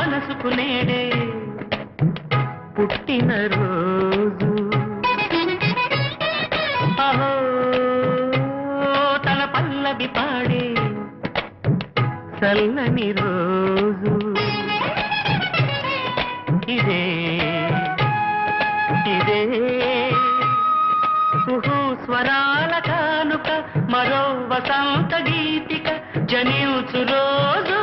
మనసుకు నేడే పుట్టిన రోజు అహో తన పల్లవి పాడే చల్లని రోజు ఇదే ఇదే స్వరాల కానుక మరో వసంత గీతిక జనించు రోజు